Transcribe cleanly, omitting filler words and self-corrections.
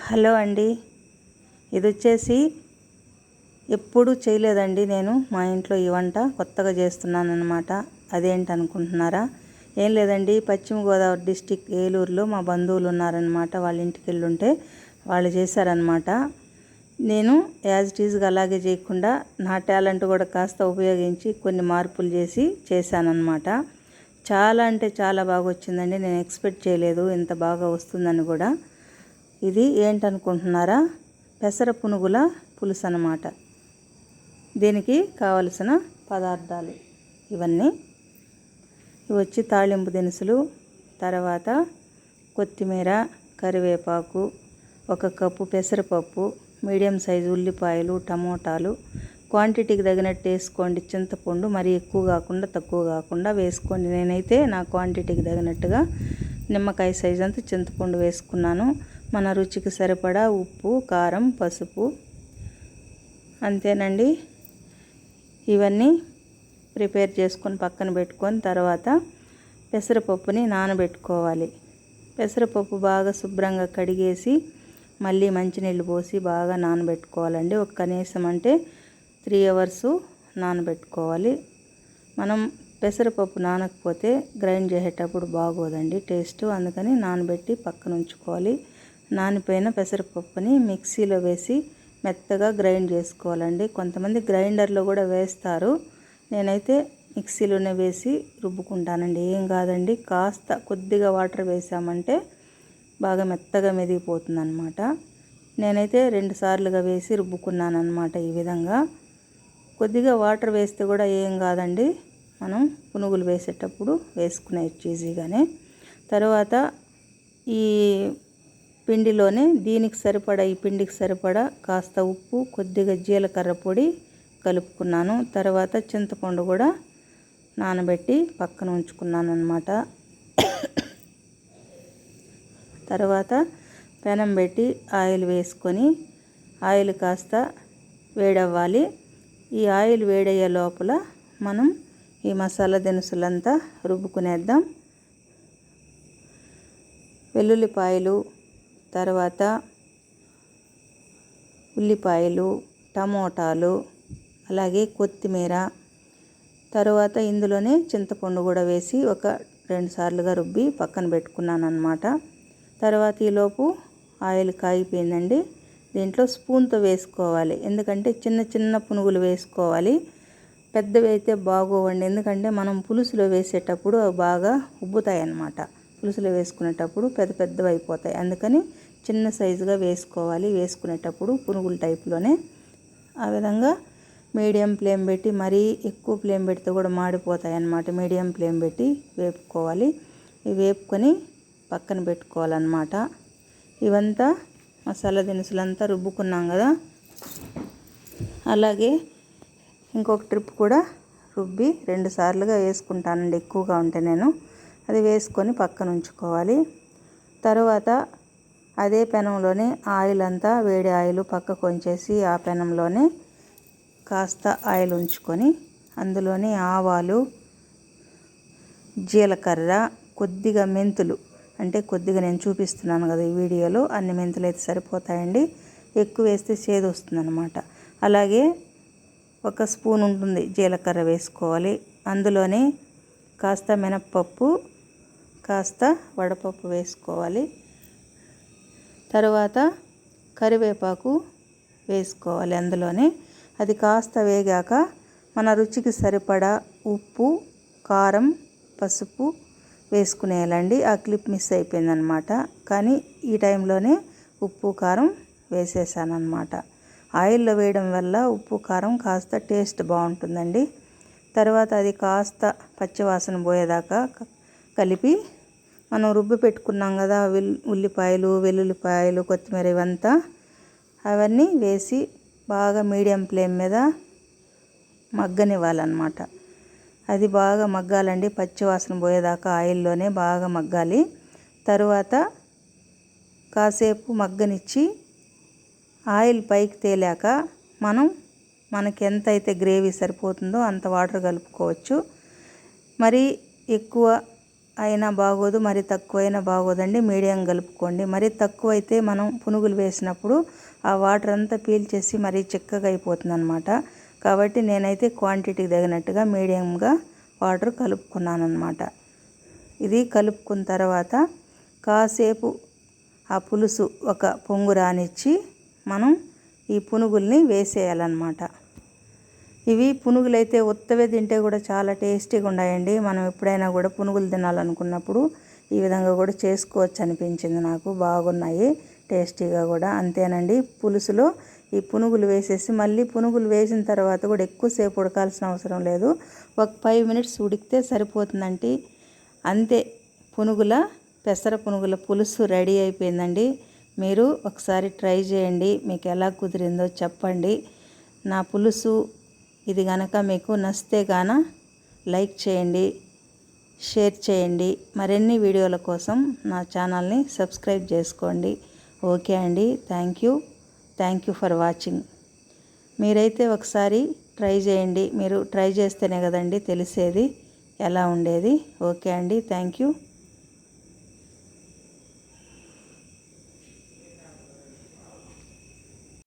Hello అండి. ఇది వచ్చేసి ఎప్పుడూ చేయలేదండి నేను మా ఇంట్లో ఈ వంట కొత్తగా చేస్తున్నాను అన్నమాట. అదేంటి అనుకుంటున్నారా? ఏం లేదండి, పశ్చిమ గోదావరి డిస్టిక్ ఏలూరులో మా బంధువులు ఉన్నారనమాట. వాళ్ళ ఇంటికి వెళ్ళుంటే వాళ్ళు చేశారనమాట. నేను యాజ్ ఇట్ ఈజ్గా అలాగే చేయకుండా నా టాలెంట్ కూడా కాస్త ఉపయోగించి కొన్ని మార్పులు చేసి చేశానన్నమాట. చాలా అంటే చాలా బాగా వచ్చిందండి. నేను ఎక్స్పెక్ట్ చేయలేదు ఇంత బాగా వస్తుందని కూడా. ఇది ఏంటనుకుంటున్నారా? పెసర పునుగుల పులుసు అన్నమాట. దీనికి కావలసిన పదార్థాలు ఇవన్నీ. ఇవి వచ్చి తాళింపు దినుసులు, తర్వాత కొత్తిమీర, కరివేపాకు, 1 కప్పు పెసరపప్పు, మీడియం సైజు ఉల్లిపాయలు, టమోటాలు, క్వాంటిటీకి తగినట్టు వేసుకోండి. చింతపండు మరీ ఎక్కువ కాకుండా తక్కువ కాకుండా వేసుకోండి. నేనైతే నా క్వాంటిటీకి తగినట్టుగా నిమ్మకాయ సైజు అంతా చింతపండు వేసుకున్నాను. మన రుచికి సరిపడా ఉప్పు, కారం, పసుపు, అంతేనండి. ఇవన్నీ ప్రిపేర్ చేసుకొని పక్కన పెట్టుకొని తర్వాత పెసరపప్పుని నానబెట్టుకోవాలి. పెసరపప్పు బాగా శుభ్రంగా కడిగేసి మళ్ళీ మంచినీళ్ళు పోసి బాగా నానబెట్టుకోవాలండి. ఒక కనీసం అంటే 3 అవర్స్ నానబెట్టుకోవాలి. మనం పెసరపప్పు నానకపోతే గ్రైండ్ చేసేటప్పుడు బాగోదండి టేస్ట్. అందుకని నానబెట్టి పక్కన ఉంచుకోవాలి. నానిపోయిన పెసరపప్పుని మిక్సీలో వేసి మెత్తగా గ్రైండ్ చేసుకోవాలండి. కొంతమంది గ్రైండర్లో కూడా వేస్తారు. నేనైతే మిక్సీలోనే వేసి రుబ్బుకుంటానండి. ఏం కాదండి, కాస్త కొద్దిగా వాటర్ వేసామంటే బాగా మెత్తగా మెదిగిపోతుంది అనమాట. నేనైతే 2 సార్లుగా వేసి రుబ్బుకున్నాను అనమాట. ఈ విధంగా కొద్దిగా వాటర్ వేస్తే కూడా ఏం కాదండి, మనం పునుగులు వేసేటప్పుడు వేసుకునేయచ్చు ఈజీగానే. తర్వాత ఈ పిండిలోనే దీనికి సరిపడా, ఈ పిండికి సరిపడా కాస్త ఉప్పు, కొద్దిగా జీలకర్ర పొడి కలుపుకున్నాను. తర్వాత చింతపండు కూడా నానబెట్టి పక్కన ఉంచుకున్నాను అన్నమాట. తర్వాత పెనం పెట్టి ఆయిల్ వేసుకొని ఆయిల్ కాస్త వేడవ్వాలి. ఈ ఆయిల్ వేడయ్యే లోపల మనం ఈ మసాలా దినుసులంతా రుబ్బుకునేద్దాం. వెల్లుల్లిపాయలు, తర్వాత ఉల్లిపాయలు, టమోటాలు, అలాగే కొత్తిమీర, తర్వాత ఇందులోనే చింతపండు కూడా వేసి ఒక 2 సార్లుగా రుబ్బి పక్కన పెట్టుకున్నాను అన్నమాట. తర్వాత ఈలోపు ఆయిల్ కాగిపోయిందండి. దీంట్లో స్పూన్తో వేసుకోవాలి, ఎందుకంటే చిన్న చిన్న పునుగులు వేసుకోవాలి. పెద్దవి అయితే బాగోవండి, ఎందుకంటే మనం పులుసులో వేసేటప్పుడు అవి బాగా ఉబ్బుతాయి అన్నమాట. పులుసులో వేసుకునేటప్పుడు పెద్ద పెద్దవి అయిపోతాయి. అందుకని చిన్న సైజుగా వేసుకోవాలి వేసుకునేటప్పుడు పునుగుల టైప్లోనే. ఆ విధంగా మీడియం ఫ్లేమ్ పెట్టి, మరీ ఎక్కువ ఫ్లేమ్ పెడితే కూడా మాడిపోతాయి అన్నమాట. మీడియం ఫ్లేమ్ పెట్టి వేపుకోవాలి. ఇవి వేపుకొని పక్కన పెట్టుకోవాలన్నమాట. ఇవంతా మసాలా దినుసులంతా రుబ్బుకున్నాం కదా, అలాగే ఇంకొక ట్రిప్ కూడా రుబ్బి 2 సార్లుగా వేసుకుంటానండి. ఎక్కువగా ఉంటే నేను అది వేసుకొని పక్కన ఉంచుకోవాలి. తర్వాత అదే పెనంలోనే ఆయిల్ అంతా, వేడి ఆయిల్ పక్కకు ఉంచేసి ఆ పెనంలోనే కాస్త ఆయిల్ ఉంచుకొని అందులోనే ఆవాలు, జీలకర్ర, కొద్దిగా మెంతులు, అంటే కొద్దిగా నేను చూపిస్తున్నాను కదా ఈ వీడియోలో, అన్ని మెంతులు అయితే సరిపోతాయండి. ఎక్కువ వేస్తే చేదు వస్తుందన్నమాట. అలాగే 1 స్పూన్ ఉంటుంది జీలకర్ర వేసుకోవాలి. అందులోనే కాస్త మినప్పప్పు, కాస్త వడపప్పు వేసుకోవాలి. తర్వాత కరివేపాకు వేసుకోవాలి అందులోనే. అది కాస్త వేగాక మన రుచికి సరిపడా ఉప్పు, కారం, పసుపు వేసుకునేయాలండి. ఆ క్లిప్ మిస్ అయిపోయిందనమాట, కానీ ఈ టైంలోనే ఉప్పు, కారం వేసేసానమాట. ఆయిల్లో వేయడం వల్ల ఉప్పు, కారం కాస్త టేస్ట్ బాగుంటుందండి. తర్వాత అది కాస్త పచ్చివాసన పోయేదాకా కలిపి మనం రుబ్బి పెట్టుకున్నాం కదా ఉల్లిపాయలు, వెల్లుల్లిపాయలు, కొత్తిమీర, ఇవంతా అవన్నీ వేసి బాగా మీడియం ఫ్లేమ్ మీద మగ్గనివ్వాలన్నమాట. అది బాగా మగ్గాలండి, పచ్చివాసన పోయేదాకా ఆయిల్లోనే బాగా మగ్గాలి. తరువాత కాసేపు మగ్గనిచ్చి ఆయిల్ పైకి తేలాక మనకి ఎంత అయితే గ్రేవీ సరిపోతుందో అంత వాటర్ కలుపుకోవచ్చు. మరి ఎక్కువ అయినా బాగోదు, మరి తక్కువ అయినా బాగోదండి. మీడియం కలుపుకోండి. మరి తక్కువ అయితే మనం పునుగులు వేసినప్పుడు ఆ వాటర్ అంతా పీల్చేసి మరీ చిక్కగా అయిపోతుంది అనమాట. కాబట్టి నేనైతే క్వాంటిటీకి తగినట్టుగా మీడియంగా వాటర్ కలుపుకున్నాను అనమాట. ఇది కలుపుకున్న తర్వాత కాసేపు ఆ పులుసు ఒక పొంగు రానిచ్చి మనం ఈ పునుగుల్ని వేసేయాలన్నమాట. ఇవి పునుగులు అయితే ఉత్తవే తింటే కూడా చాలా టేస్టీగా ఉన్నాయండి. మనం ఎప్పుడైనా కూడా పునుగులు తినాలనుకున్నప్పుడు ఈ విధంగా కూడా చేసుకోవచ్చు అనిపించింది నాకు. బాగున్నాయి, టేస్టీగా కూడా. అంతేనండి, పులుసులో ఈ పునుగులు వేసేసి మళ్ళీ పునుగులు వేసిన తర్వాత కూడా ఎక్కువసేపు ఉడకాల్సిన అవసరం లేదు. ఒక 5 మినిట్స్ ఉడికితే సరిపోతుందండి. అంతే, పెసర పునుగుల పులుసు రెడీ అయిపోయిందండి. మీరు ఒకసారి ట్రై చేయండి, మీకు ఎలా కుదిరిందో చెప్పండి. నా పులుసు ఇది గనక మీకు నచ్చితే లైక్ చేయండి, షేర్ చేయండి. మరిన్ని వీడియోల కోసం నా ఛానల్ని సబ్స్క్రైబ్ చేసుకోండి. ఓకే అండి, థ్యాంక్ యూ ఫర్ వాచింగ్. మీరైతే ఒకసారి ట్రై చేయండి. మీరు ట్రై చేస్తేనే కదండి తెలిసేది ఎలా ఉండేది. ఓకే అండి, థ్యాంక్ యూ.